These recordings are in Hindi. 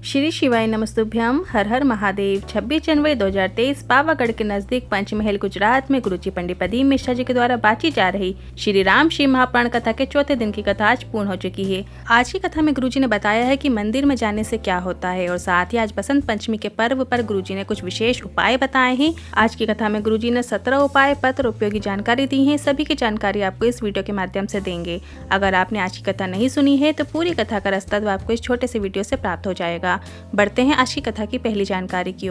श्री शिवाय नमस्तुभ्यम। हर हर महादेव। 26 जनवरी 2023 पावागढ़ के नजदीक पंचमहल गुजरात में गुरुजी पंडित प्रदीप मिश्रा जी के द्वारा बांची जा रही श्री राम शिव महापुराण कथा के चौथे दिन की कथा आज पूर्ण हो चुकी है। आज की कथा में गुरुजी ने बताया है कि मंदिर में जाने से क्या होता है और साथ ही आज बसंत पंचमी के पर्व पर गुरुजी ने कुछ विशेष उपाय बताए हैं। आज की कथा में गुरुजी ने 17 उपाय पत्र उपयोगी जानकारी दी है। सभी की जानकारी आपको इस वीडियो के माध्यम से देंगे। अगर आपने आज की कथा नहीं सुनी है तो पूरी कथा का रास्ता आपको इस छोटे से वीडियो से प्राप्त हो जाएगा। बढ़ते हैं आज की कथा की पहली जानकारी की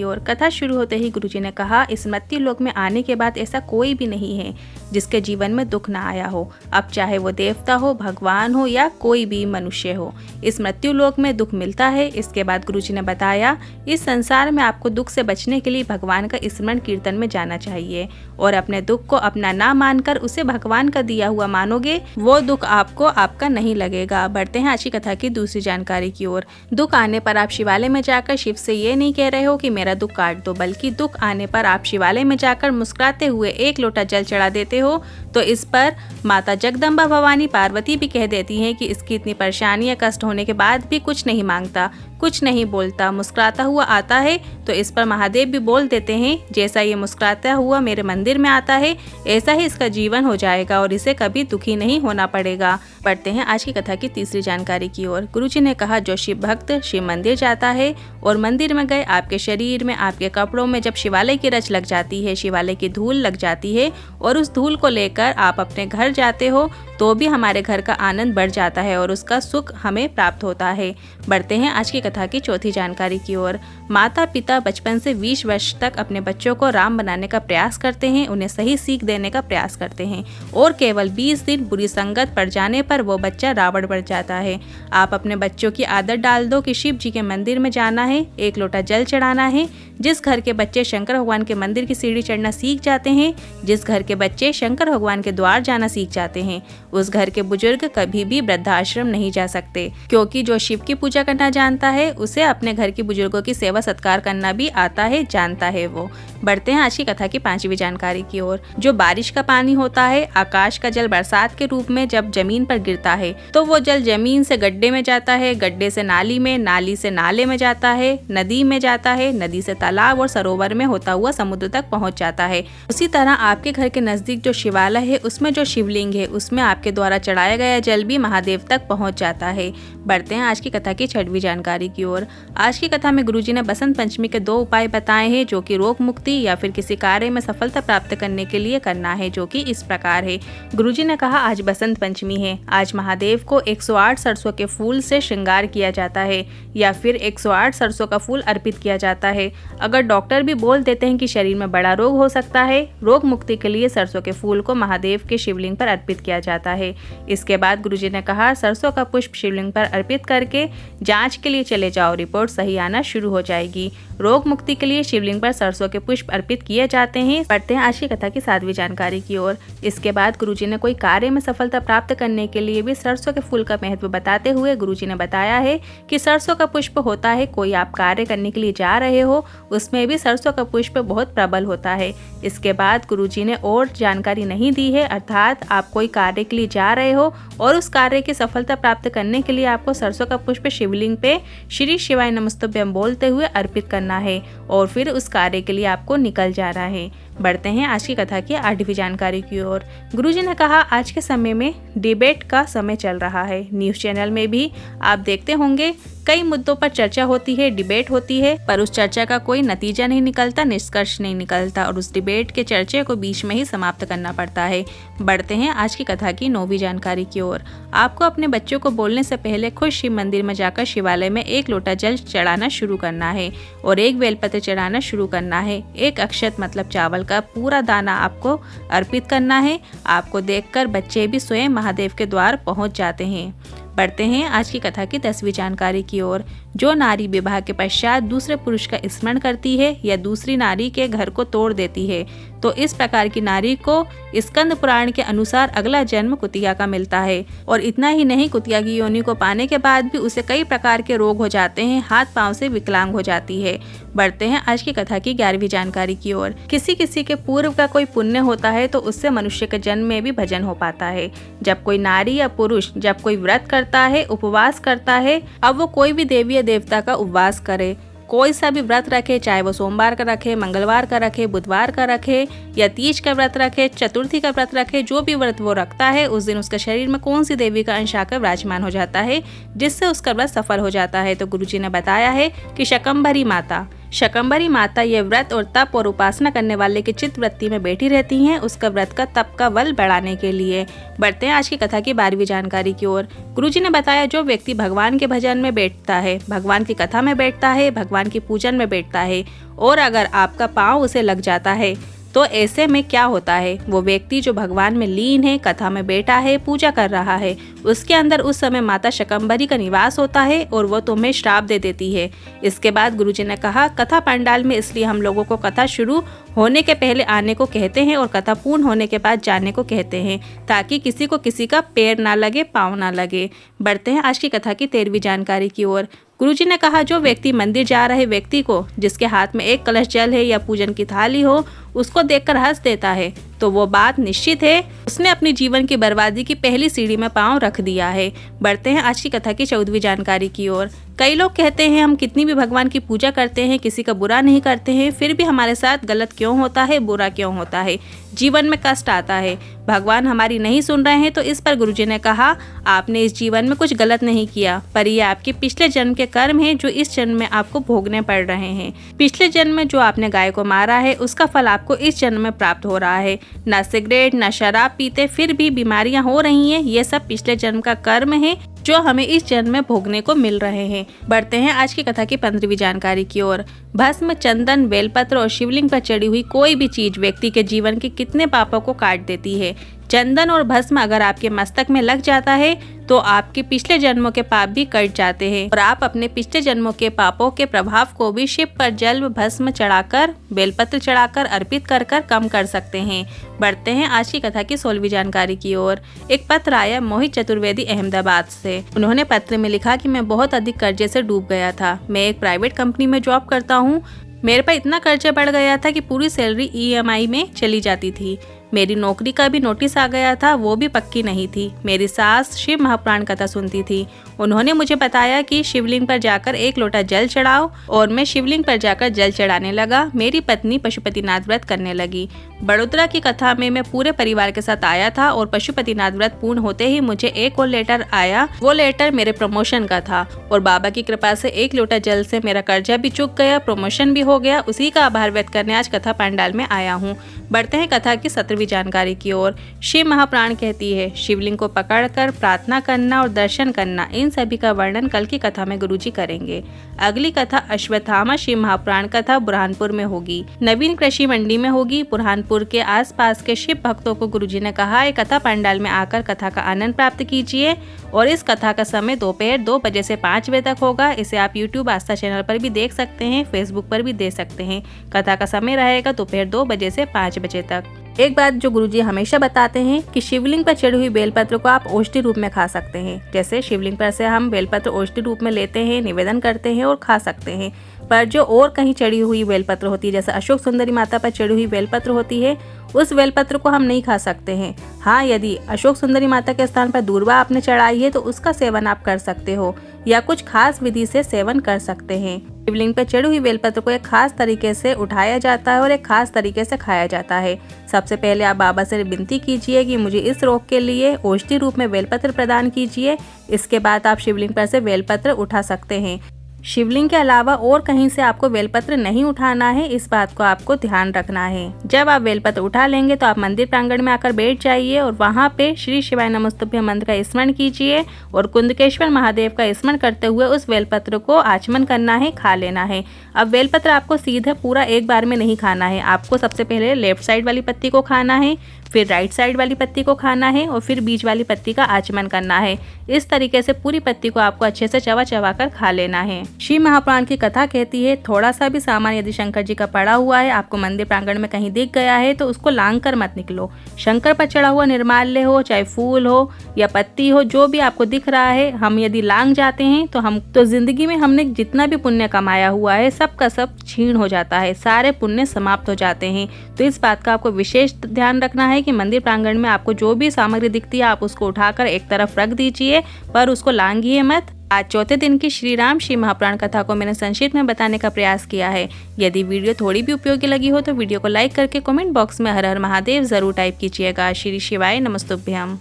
ओर। कथा शुरू होते ही गुरुजी ने कहा, इस मृत्यु लोक में आने के बाद ऐसा कोई भी नहीं है जिसके जीवन में दुख ना आया हो। अब चाहे वो देवता हो, भगवान हो या कोई भी मनुष्य हो, इस मृत्यु लोक में दुख मिलता है। इसके बाद गुरुजी ने बताया, इस संसार में आपको दुख से बचने के लिए भगवान का स्मरण कीर्तन में जाना चाहिए और अपने दुख को अपना ना मानकर उसे भगवान का दिया हुआ मानोगे, वो दुख आपको आपका नहीं लगेगा। बढ़ते हैं आज की कथा की दूसरी जानकारी की ओर। दुख आने पर आप शिवालय में जाकर शिव से ये नहीं कह रहे हो कि मेरा दुख काट दो, बल्कि दुख आने पर आप शिवालय में जाकर मुस्कुराते हुए 1 लोटा जल चढ़ा देते हो। तो इस पर माता जगदम्बा भवानी पार्वती भी कह देती हैं कि इसकी इतनी परेशानियां कष्ट होने के बाद भी कुछ नहीं मांगता, कुछ नहीं बोलता, मुस्कुराता हुआ आता है। तो इस पर महादेव भी बोल देते हैं, जैसा ये मुस्कुराता हुआ मेरे मंदिर में आता है ऐसा ही इसका जीवन हो जाएगा और इसे कभी दुखी नहीं होना पड़ेगा। बढ़ते हैं आज की कथा की तीसरी जानकारी की ओर। गुरुजी ने कहा, जो शिव भक्त शिव मंदिर जाता है और मंदिर में गए आपके शरीर में, आपके कपड़ों में जब शिवालय की रच लग जाती है, शिवालय की धूल लग जाती है और उस धूल को लेकर आप अपने घर जाते हो तो भी हमारे घर का आनंद बढ़ जाता है और उसका सुख हमें प्राप्त होता है। बढ़ते हैं आज की कथा की चौथी जानकारी की ओर। माता पिता बचपन से 20 वर्ष तक अपने बच्चों को राम बनाने का प्रयास करते हैं, उन्हें सही सीख देने का प्रयास करते हैं और केवल 20 दिन बुरी संगत पड़ जाने पर वो बच्चा रावण बन जाता है। आप अपने बच्चों की आदत डाल दो कि शिव जी के मंदिर में जाना है, 1 लोटा जल चढ़ाना है। जिस घर के बच्चे शंकर भगवान के मंदिर की सीढ़ी चढ़ना सीख जाते हैं, जिस घर के बच्चे शंकर भगवान के द्वार जाना सीख जाते हैं, उस घर के बुजुर्ग कभी भी वृद्धाश्रम नहीं जा सकते, क्योंकि जो शिव की पूजा करना जानता है उसे अपने घर के बुजुर्गों की सेवा सत्कार करना भी आता है, जानता है वो। बढ़ते हैं आज की कथा की 5वीं जानकारी की ओर। जो बारिश का पानी होता है, आकाश का जल बरसात के रूप में जब जमीन पर गिरता है तो वो जल जमीन से गड्ढे में जाता है, गड्ढे से नाली में, नाली से नाले में जाता है, नदी में जाता है, नदी से तालाब और सरोवर में होता हुआ समुद्र तक पहुंच जाता है। उसी तरह आपके घर के नजदीक जो शिवालय है उसमें जो शिवलिंग है उसमें आपके द्वारा चढ़ाया गया जल भी महादेव तक पहुंच जाता है। बढ़ते हैं आज की कथा की 6वीं जानकारी की ओर। आज की कथा में गुरुजी ने बसंत पंचमी के 2 उपाय बताए हैं जो कि रोग मुक्ति या फिर किसी कार्य में सफलता प्राप्त करने के लिए करना है, जो कि इस प्रकार है। गुरुजी ने कहा, आज बसंत पंचमी है, आज महादेव को 108 सरसों के फूल से श्रृंगार किया जाता है या फिर 108 सरसों का फूल अर्पित किया जाता है। अगर डॉक्टर भी बोल देते हैं कि शरीर में बड़ा रोग हो सकता है, रोग मुक्ति के लिए सरसों के फूल को महादेव के शिवलिंग पर अर्पित किया जाता है। इसके बाद गुरुजी ने कहा, सरसों का पुष्प शिवलिंग पर अर्पित करके जांच के लिए चले जाओ, रिपोर्ट सही आना शुरू हो जाएगी। रोग मुक्ति के लिए शिवलिंग पर सरसों के पुष्प अर्पित किए जाते हैं। बढ़ते हैं आज की कथा की 7वीं जानकारी की ओर। इसके बाद गुरुजी ने कोई कार्य में सफलता प्राप्त करने के लिए भी सरसों के फूल का महत्व बताते हुए गुरुजी ने बताया है कि सरसों का पुष्प होता है, कोई आप कार्य करने के लिए जा रहे हो उसमें भी सरसों का पुष्प बहुत प्रबल होता है। इसके बाद गुरुजी ने और जानकारी नहीं दी है, अर्थात आप कोई कार्य के लिए जा रहे हो और उस कार्य की सफलता प्राप्त करने के लिए आपको सरसों का पुष्प शिवलिंग पे श्री शिवाय नमस्तुभ्यम बोलते हुए अर्पित करना है और फिर उस कार्य के लिए आपको निकल जाना है। बढ़ते हैं आज की कथा की 8वीं जानकारी की ओर। गुरुजी ने कहा, आज के समय में डिबेट का समय चल रहा है। न्यूज़ चैनल में भी आप देखते होंगे कई मुद्दों पर चर्चा होती है, डिबेट होती है, पर उस चर्चा का कोई नतीजा नहीं निकलता, निष्कर्ष नहीं निकलता और उस डिबेट के चर्चे को बीच में ही समाप्त करना पड़ता है। बढ़ते हैं आज की कथा की 9वीं जानकारी की ओर। आपको अपने बच्चों को बोलने से पहले खुद शिव मंदिर में जाकर शिवालय में 1 लोटा जल चढ़ाना शुरू करना है और 1 बेलपत्र चढ़ाना शुरू करना है। 1 अक्षत मतलब चावल का पूरा दाना आपको अर्पित करना है। आपको देखकर बच्चे भी स्वयं महादेव के द्वार पहुंच जाते हैं। बढ़ते हैं आज की कथा की 10वीं जानकारी की ओर। जो नारी विवाह के पश्चात दूसरे पुरुष का स्मरण करती है या दूसरी नारी के घर को तोड़ देती है तो इस प्रकार की नारी को स्कंद पुराण के अनुसार अगला जन्म कुतिया का मिलता है। और इतना ही नहीं, कुतिया की योनि को पाने के बाद भी उसे कई प्रकार के रोग हो जाते हैं, हाथ पांव से विकलांग हो जाती है। बढ़ते हैं आज की कथा की 11वीं जानकारी की ओर। किसी किसी के पूर्व का कोई पुण्य होता है तो उससे मनुष्य के जन्म में भी भजन हो पाता है। जब कोई नारी या पुरुष जब कोई व्रत करता है, उपवास करता है, अब वो कोई भी देवी या देवता का उपवास करे, कोई सा भी व्रत रखे, चाहे वो सोमवार का रखे, मंगलवार का रखे, बुधवार का रखे या तीज का व्रत रखे, चतुर्थी का व्रत रखे, जो भी व्रत वो रखता है उस दिन उसके शरीर में कौन सी देवी का अंश आकर विराजमान हो जाता है जिससे उसका व्रत सफल हो जाता है। तो गुरुजी ने बताया है कि शकंभरी माता ये व्रत और तप और उपासना करने वाले की चित्त वृत्ति में बैठी रहती हैं, उसका व्रत का तप का बल बढ़ाने के लिए। बढ़ते हैं आज की कथा की 12वीं जानकारी की ओर। गुरुजी ने बताया जो व्यक्ति भगवान के भजन में बैठता है, भगवान की कथा में बैठता है, भगवान की पूजन में बैठता है और अगर आपका पाँव उसे लग जाता है तो ऐसे में क्या होता है, वो व्यक्ति जो भगवान में लीन है, कथा में बैठा है, पूजा कर रहा है, उसके अंदर उस समय माता शकंभरी का निवास होता है और वो तुम्हें श्राप दे देती है। इसके बाद गुरुजी ने कहा कथा पंडाल में इसलिए हम लोगों को कथा शुरू होने के पहले आने को कहते हैं और कथा पूर्ण होने के बाद जाने को कहते हैं, ताकि किसी को किसी का पैर ना लगे, पाँव ना लगे। बढ़ते हैं आज की कथा की 13वीं जानकारी की ओर। गुरुजी ने कहा जो व्यक्ति मंदिर जा रहे व्यक्ति को जिसके हाथ में एक कलश जल है या पूजन की थाली हो उसको देखकर हंस देता है तो वो बात निश्चित है उसने अपनी जीवन की बर्बादी की पहली सीढ़ी में पांव रख दिया है। बढ़ते हैं आज की कथा की 14वीं जानकारी की ओर। कई लोग कहते हैं हम कितनी भी भगवान की पूजा करते हैं, किसी का बुरा नहीं करते हैं, फिर भी हमारे साथ गलत क्यों होता है, बुरा क्यों होता है, जीवन में कष्ट आता है, भगवान हमारी नहीं सुन रहे हैं। तो इस पर गुरुजी ने कहा आपने इस जीवन में कुछ गलत नहीं किया, पर ये आपके पिछले जन्म के कर्म हैं जो इस जन्म में आपको भोगने पड़ रहे हैं। पिछले जन्म में जो आपने गाय को मारा है उसका फल आपको इस जन्म में प्राप्त हो रहा है। ना सिगरेट ना शराब पीते फिर भी बीमारियां हो रही हैं, ये सब पिछले जन्म का कर्म है जो हमें इस जन्म में भोगने को मिल रहे हैं। बढ़ते हैं आज की कथा की 15वीं जानकारी की ओर। भस्म, चंदन, बेलपत्र और शिवलिंग पर चढ़ी हुई कोई भी चीज व्यक्ति के जीवन के कितने पापों को काट देती है। चंदन और भस्म अगर आपके मस्तक में लग जाता है तो आपके पिछले जन्मों के पाप भी कट जाते हैं और आप अपने पिछले जन्मों के पापों के प्रभाव को भी शिव पर जल भस्म चढ़ाकर, बेलपत्र चढ़ाकर अर्पित कर कम कर सकते हैं। बढ़ते हैं आज की कथा की 16वीं जानकारी की ओर। एक पत्र आया मोहित चतुर्वेदी अहमदाबाद से। उन्होंने पत्र में लिखा कि मैं बहुत अधिक कर्जे से डूब गया था। मैं एक प्राइवेट कंपनी में जॉब करता हूँ। मेरे पर इतना कर्जा बढ़ गया था कि पूरी सैलरी EMI में चली जाती थी। मेरी नौकरी का भी नोटिस आ गया था, वो भी पक्की नहीं थी। मेरी सास शिव महापुराण कथा सुनती थी। उन्होंने मुझे बताया कि शिवलिंग पर जाकर 1 लोटा जल चढ़ाओ और मैं शिवलिंग पर जाकर जल चढ़ाने लगा। मेरी पत्नी पशुपतिनाथ व्रत करने लगी। बड़ोदरा की कथा में मैं पूरे परिवार के साथ आया था और पशुपतिनाथ व्रत पूर्ण होते ही मुझे एक और लेटर आया। वो लेटर मेरे प्रमोशन का था और बाबा की कृपा से 1 लोटा जल से मेरा कर्जा भी चुक गया, प्रमोशन भी हो गया। उसी का आभार व्यक्त करने आज कथा पंडाल में आया हूँ। बढ़ते हैं कथा की 17वीं जानकारी की ओर। शिव महापुराण कहती है शिवलिंग को पकड़कर प्रार्थना करना और दर्शन करना, इन सभी का वर्णन कल की कथा में गुरुजी करेंगे। अगली कथा अश्वत्थामा शिव महापुराण कथा बुरहानपुर में होगी, नवीन कृषि मंडी में होगी। बुरहानपुर के आसपास के शिव भक्तों को गुरुजी ने कहा है कथा पंडाल में आकर कथा का आनंद प्राप्त कीजिए और इस कथा का समय दोपहर 2 बजे से 5 बजे तक होगा। इसे आप YouTube आस्था चैनल पर भी देख सकते हैं, फेसबुक पर भी देख सकते हैं। कथा का समय रहेगा दोपहर 2 बजे से 5 बजे तक। एक बात जो गुरुजी हमेशा बताते हैं कि शिवलिंग पर चढ़ी हुई बेलपत्र को आप औषधि रूप में खा सकते हैं। जैसे शिवलिंग पर से हम बेलपत्र औषधि रूप में लेते हैं, निवेदन करते हैं और खा सकते हैं। पर जो और कहीं चढ़ी हुई बेलपत्र होती है, जैसे अशोक सुंदरी माता पर चढ़ी हुई बेलपत्र होती है, उस बेलपत्र को हम नहीं खा सकते हैं। हाँ, यदि अशोक सुंदरी माता के स्थान पर दूर्वा आपने चढ़ाई है तो उसका सेवन आप कर सकते हो या कुछ खास विधि से सेवन कर सकते हैं। शिवलिंग पर चढ़ी हुई बेलपत्र को एक खास तरीके से उठाया जाता है और एक खास तरीके से खाया जाता है। सबसे पहले आप बाबा से विनती कीजिए कि मुझे इस रोग के लिए औषधि रूप में बेलपत्र प्रदान कीजिए। इसके बाद आप शिवलिंग पर से बेलपत्र उठा सकते हैं। शिवलिंग के अलावा और कहीं से आपको बेलपत्र नहीं उठाना है, इस बात को आपको ध्यान रखना है। जब आप बेलपत्र उठा लेंगे तो आप मंदिर प्रांगण में आकर बैठ जाइए और वहां पे श्री शिवाय नमस्तुभ्यं मंत्र का स्मरण कीजिए और कुंदकेश्वर महादेव का स्मरण करते हुए उस बेलपत्र को आचमन करना है, खा लेना है। अब बेलपत्र आपको सीधे पूरा एक बार में नहीं खाना है। आपको सबसे पहले लेफ्ट साइड वाली पत्ती को खाना है, फिर राइट साइड वाली पत्ती को खाना है और फिर बीच वाली पत्ती का आचमन करना है। इस तरीके से पूरी पत्ती को आपको अच्छे से चबा चबा कर खा लेना है। शिव महापुराण की कथा कहती है, थोड़ा सा भी सामान यदि शंकर जी का पड़ा हुआ है, आपको मंदिर प्रांगण में कहीं दिख गया है, तो उसको लांग कर मत निकलो। शंकर पर चढ़ा हुआ निर्माल्य हो, चाहे फूल हो या पत्ती हो, जो भी आपको दिख रहा है, हम यदि लांग जाते हैं तो जिंदगी में हमने जितना भी पुण्य कमाया हुआ है सब का सब छीण हो जाता है, सारे पुण्य समाप्त हो जाते हैं। तो इस बात का आपको विशेष ध्यान रखना है कि मंदिर प्रांगण में आपको जो भी सामग्री दिखती है आप उसको उठाकर एक तरफ रख दीजिए, पर उसको लांघिए मत। आज चौथे दिन की श्री राम शिव महापुराण कथा को मैंने संक्षिप्त में बताने का प्रयास किया है। यदि वीडियो थोड़ी भी उपयोगी लगी हो तो वीडियो को लाइक करके कमेंट बॉक्स में हर हर महादेव जरूर टाइप कीजिएगा। श्री शिवाय नमस्तुभ्यम।